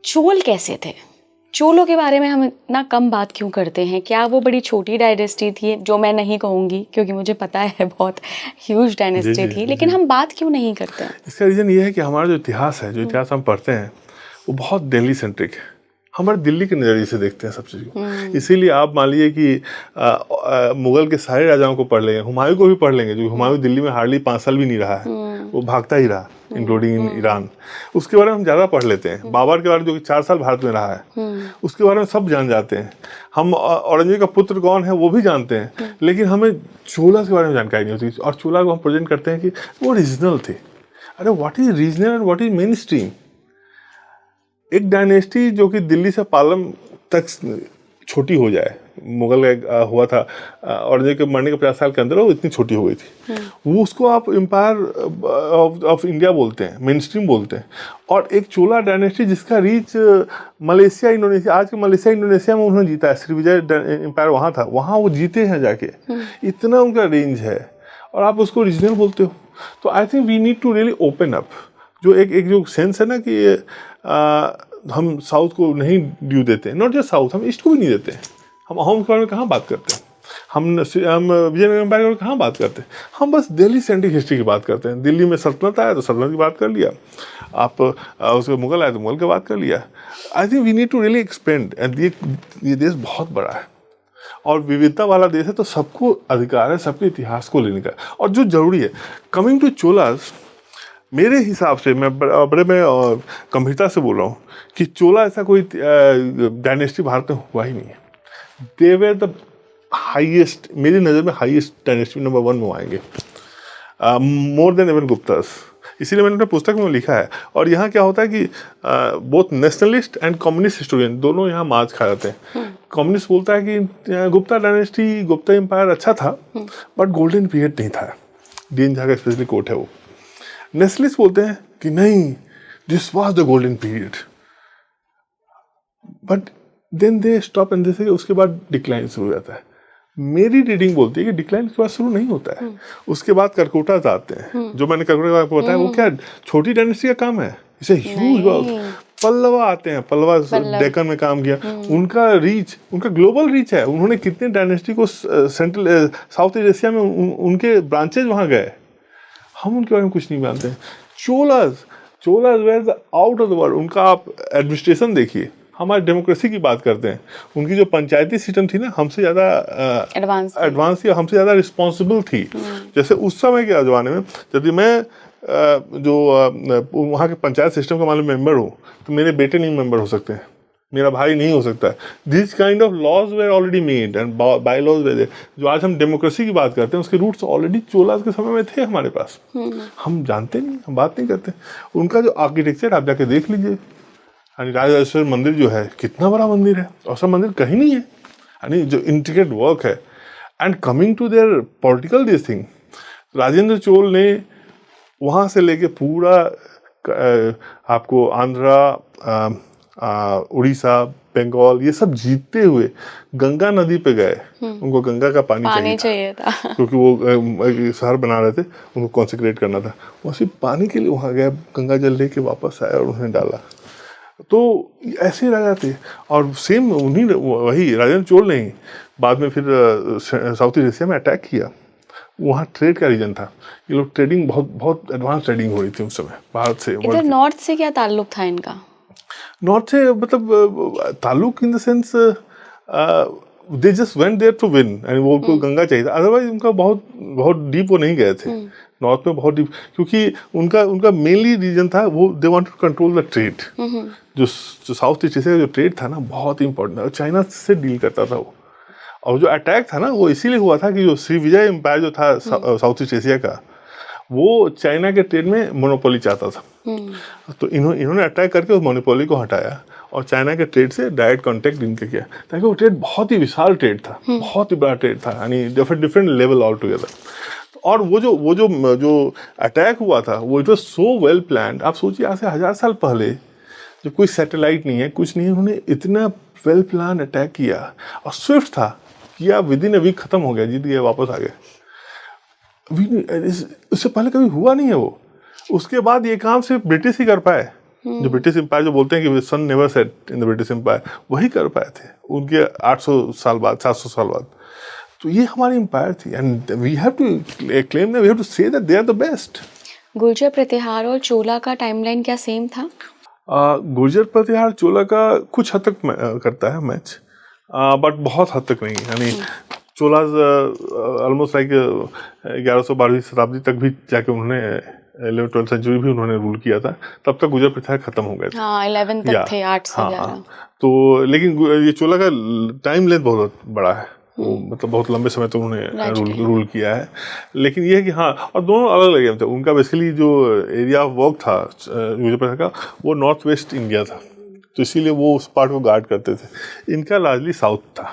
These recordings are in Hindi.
चोल कैसे थे? चोलों के बारे में हम इतना कम बात क्यों करते हैं? क्या वो बड़ी छोटी डायनेस्टी थी, जो मैं नहीं कहूँगी क्योंकि मुझे पता है बहुत ह्यूज डायनेस्टी थी, लेकिन हम बात क्यों नहीं करते हैं? इसका रीज़न ये है कि हमारा जो इतिहास है, जो इतिहास हम पढ़ते हैं, वो बहुत दिल्ली सेंट्रिक है। हमारे दिल्ली के नज़रिए से देखते हैं सब चीज़ को। इसीलिए आप मान लीजिए कि मुगल के सारे राजाओं को पढ़ लेंगे, हुमायूं को भी पढ़ लेंगे, जो हुमायूं दिल्ली में हार्डली 5 साल भी नहीं रहा है, वो भागता ही रहा, इंक्लूडिंग इन ईरान। उसके बारे में हम ज़्यादा पढ़ लेते हैं। बाबर के बारे में, जो कि 4 साल भारत में रहा है, उसके बारे में सब जान जाते हैं। हम औरंगजेब का पुत्र कौन है वो भी जानते हैं, लेकिन हमें चोला के बारे में जानकारी नहीं होती। और चोला को हम प्रेजेंट करते हैं कि वो रीजनल थे। अरे what is regional and what is main stream? एक डायनेस्टी जो कि दिल्ली से पालम तक छोटी हो जाए, मुगल का हुआ था औरंगजेब के मरने के 50 साल के अंदर, वो इतनी छोटी हो गई थी, वो उसको आप एम्पायर ऑफ इंडिया बोलते हैं, मेन स्ट्रीम बोलते हैं। और एक चोला डायनेस्टी जिसका रीच मलेशिया, इंडोनेशिया, आज के मलेशिया इंडोनेशिया में उन्होंने जीता है, श्रीविजय एम्पायर वहाँ था, वहाँ वो जीते हैं जाके, इतना उनका रेंज है, और आप उसको रीजनल बोलते हो। तो I think we need to really open up. जो एक जो सेंस है ना कि हम साउथ को नहीं ड्यू देते, नॉट जस्ट साउथ, हम ईस्ट को भी नहीं देते। हम अहोम के बारे में कहाँ बात करते हैं, हम विजयनगर एम्पायर के बारे में कहाँ बात करते हैं, हम बस दिल्ली सेंट्रिक हिस्ट्री की बात करते हैं। दिल्ली में सल्तनत आया तो सल्तनत की बात कर लिया, आप उसके मुगल आए तो मुगल की बात कर लिया। I think we need to really expand, and ये देश बहुत बड़ा है और विविधता वाला देश है, तो सबको अधिकार है सबके इतिहास को लेने का। और जो जरूरी है, कमिंग टू चोलास, मेरे हिसाब से, मैं बड़े में गंभीरता से बोल रहा हूँ कि चोला ऐसा कोई डायनेस्टी भारत में हुआ ही नहीं है। दे वर द हाईएस्ट, मेरी नज़र में हाईएस्ट डायनेस्टी, नंबर 1 में आएंगे, मोर देन इवन गुप्तास। इसीलिए मैंने अपने पुस्तक में लिखा है। और यहाँ क्या होता है कि both nationalist and communist historian दोनों यहाँ मार्च खा जाते हैं। कम्युनिस्ट बोलता है कि गुप्ता डायनेस्टी, गुप्ता एम्पायर अच्छा था, बट गोल्डन पीरियड नहीं था। डी.एन. झा का स्पेशली कोट है वो। नेशनलिस्ट बोलते हैं कि नहीं, this was the golden period, but then they stop and they, उसके बाद डिक्लाइन शुरू हो जाता है। मेरी रीडिंग बोलती है कि डिक्लाइन के बाद शुरू नहीं होता है, उसके बाद करकोटास आते हैं। जो मैंने करकोटा आपको बताया, वो क्या छोटी डायनेस्टी का काम है, इसे ह्यूज। पल्लवा आते हैं, पल्लवा डेक्कन में काम किया, उनका रीच, उनका ग्लोबल रीच है। उन्होंने कितने डायनेस्टी को सेंट्रल साउथ ईस्ट एशिया में उनके ब्रांचेज वहाँ गए, हम उनके बारे में कुछ नहीं जानते हैं। Cholas were out of the world. उनका आप एडमिनिस्ट्रेशन देखिए, हमारी डेमोक्रेसी की बात करते हैं, उनकी जो पंचायती सिस्टम थी ना, हमसे ज़्यादा एडवांस थी, हमसे ज़्यादा रिस्पॉन्सिबल थी। जैसे उस समय के ज़माने में, यदि मैं जो वहाँ के पंचायत सिस्टम का मालूम मेंबर हूँ, तो मेरे बेटे नहीं मेंबर हो सकते हैं, मेरा भाई नहीं हो सकता है। This kind of laws were already made and bylaws were. जो आज हम डेमोक्रेसी की बात करते हैं, उसके रूट्स ऑलरेडी चोलास के समय में थे हमारे पास। हम जानते नहीं, हम बात नहीं करते। उनका जो आर्किटेक्चर आप जाके देख लीजिए, यानी राजराजेश्वर मंदिर जो है, कितना बड़ा मंदिर है, और सब मंदिर कहीं नहीं है, यानी जो इंट्रिकेट वर्क है। And coming to their political this thing, Rajendra Chola ने वहाँ से लेके पूरा आपको आंध्रा, उड़ीसा, बंगाल, ये सब जीतते हुए गंगा नदी पे गए। उनको गंगा का पानी चाहिए था क्योंकि वो शहर बना रहे थे, उनको कॉन्सेंट्रेट करना था। वो सिर्फ पानी के लिए वहाँ गए, गंगा जल लेके वापस आया और उन्हें डाला। तो ऐसे राजा थे। और सेम उन्हीं, वही राजेंद्र चोल ने ही बाद में फिर साउथ ईस्ट एशिया में अटैक किया। वहाँ ट्रेड का रीजन था, ये लोग ट्रेडिंग, बहुत एडवांस ट्रेडिंग हो रही थी उस समय भारत से। इधर नॉर्थ से क्या ताल्लुक था इनका? नॉर्थ से मतलब ताल्लुक in the sense, they just went there to win, and वो उनको गंगा चाहिए था। अदरवाइज उनका बहुत डीप वो नहीं गए थे नॉर्थ में, बहुत डीप, क्योंकि उनका मेनली रीजन था वो, they want to control the trade. जो साउथ ईस्ट एशिया का जो ट्रेड था ना, बहुत इंपॉर्टेंट था, चाइना से डील करता था वो। और जो अटैक था ना, वो इसीलिए हुआ था कि जो श्रीविजय एम्पायर जो था साउथ ईस्ट एशिया का, वो चाइना के ट्रेड में मोनोपोली चाहता था। तो इन्होंने अटैक करके उस मोनोपोली को हटाया और चाइना के ट्रेड से डायरेक्ट कांटेक्ट इनके किया, ताकि वो ट्रेड बहुत ही विशाल ट्रेड था, बहुत ही बड़ा ट्रेड था, यानी डिफरेंट लेवल ऑल टुगेदर। और वो जो अटैक हुआ था, वो it was so well planned. आप सोचिए, आज से 1000 साल पहले, जब कोई सैटेलाइट नहीं है, कुछ नहीं है, उन्होंने इतना वेल प्लान अटैक किया, और स्विफ्ट था, किया, विद इन अ वीक खत्म हो गया, जीत गए, वापस आ गए। उससे पहले कभी हुआ नहीं है वो। उसके बाद ये काम सिर्फ ब्रिटिश ही कर पाए, जो ब्रिटिश एम्पायर जो बोलते हैं कि sun never set in the British empire, वही कर पाए थे उनके 800 साल बाद, 700 साल बाद। तो ये हमारी एम्पायर थी and we have to claim that, we have to say that they are the best. Gurjar Pratihar और चोला का टाइमलाइन क्या सेम था? गुर्जर प्रतिहार चोला का कुछ हद तक करता है मैच, बट बहुत हद तक नहीं। यानी चोलाज ऑलमोस्ट लाइक 1112वीं शताब्दी तक भी जाके उन्होंने 11th-12th सेंचुरी भी उन्होंने रूल किया था, तब तक गुर्जर प्रतिहार खत्म हो गए थे। हाँ 11 तक थे, 8 से 11। तो लेकिन ये चोला का टाइम लेंथ बहुत बड़ा है, वो मतलब बहुत लंबे समय तक उन्होंने रूल किया है। लेकिन ये है कि हाँ, और दोनों अलग अलग गेम थे। उनका बेसिकली जो एरिया ऑफ वर्क था गुर्जर प्रतिहार का, वो नॉर्थ वेस्ट इंडिया था, तो इसीलिए वो उस पार्ट को गार्ड करते थे। इनका लार्जली साउथ था,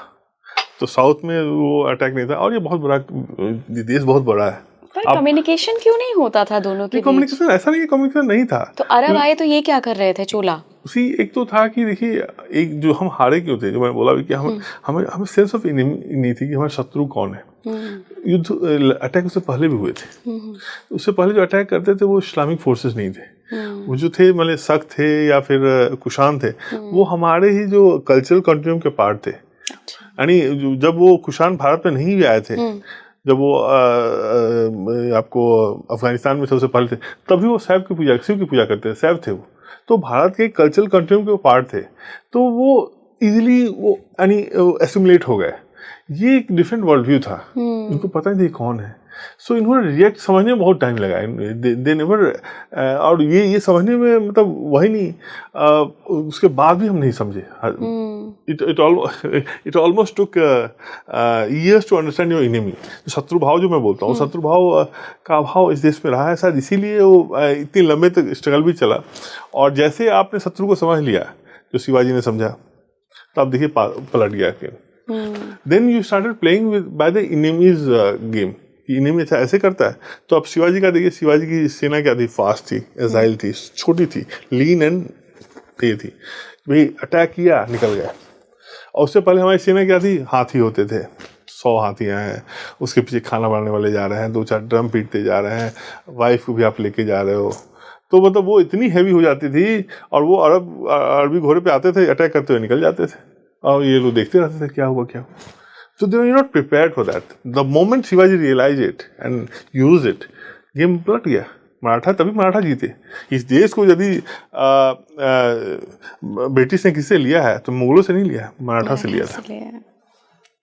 तो साउथ में वो अटैक नहीं था। और ये बहुत बड़ा देश, बहुत बड़ा है। पर कम्युनिकेशन क्यों नहीं होता था दोनों के बीच? कम्युनिकेशन ऐसा नहीं है, कम्युनिकेशन नहीं था। तो अरब आए तो ये क्या कर रहे थे चोला? उसी एक तो था कि देखिए, एक जो हम हारे क्यों थे, जो मैंने बोला भी कि हमें सेंस ऑफ एनिमी नहीं थी कि हमारा शत्रु कौन है। युद्ध अटैक उससे पहले भी हुए थे। उससे पहले जो अटैक करते थे वो इस्लामिक फोर्सेस नहीं थे, वो जो थे मतलब शक थे या फिर कुशान थे, वो हमारे ही जो कल्चरल कंटिन्यूम के पार्ट थे। यानी जब वो कुशान भारत में नहीं भी आए थे, जब वो आपको अफगानिस्तान में सबसे पहले थे, तभी वो शिव की पूजा करते थे, शैव थे वो, तो भारत के कल्चरल कंटिन्यूम के पार्ट थे। तो वो इजीली वो यानी एसिमुलेट हो गए। ये एक डिफरेंट वर्ल्ड व्यू था, इनको पता नहीं था कौन है। सो इन्होंने रिएक्ट समझने में बहुत टाइम लगा, दे नेवर। और ये समझने में मतलब वही नहीं, उसके बाद भी हम नहीं समझे। It almost took years to understand your enemy. शत्रु भाव जो मैं बोलता हूँ, शत्रु भाव का भाव इस देश में रहा है शायद, इसीलिए वो इतनी लंबे तक स्ट्रगल भी चला। और जैसे आपने शत्रु को समझ लिया, जो शिवाजी ने समझा, तो आप देखिए पलट गया कि then you started playing with by the enemies game. Enemy अच्छा ऐसे करता है, तो अब शिवाजी का देखिए, शिवाजी की सेना क्या थी, फास्ट थी, एजाइल थी, छोटी थी, लीन एंड ये थी, भाई अटैक किया निकल गया। और उससे पहले हमारी सेना क्या थी, हाथी होते थे, 100 हाथियाँ हैं, उसके पीछे खाना बनाने वाले जा रहे हैं, 2-4 ड्रम पीटते जा रहे हैं, वाइफ को भी आप लेके जा रहे हो। तो मतलब वो इतनी हैवी हो जाती थी, और वो अरबी घोड़े पे आते थे, अटैक करते हुए निकल जाते थे, और ये लोग देखते रहते थे क्या हुआ क्या हुआ। So they were not prepared for that. The moment Shivaji realized it and used it, game पलट गया। मराठा तभी मराठा जीते। इस देश को यदि ब्रिटिश ने किससे लिया है, तो मुगलों से नहीं लिया, मराठा से लिया था।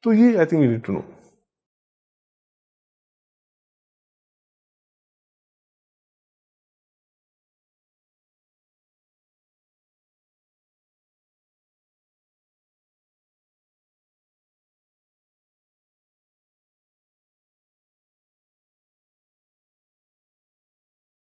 तो ये I think we need to no.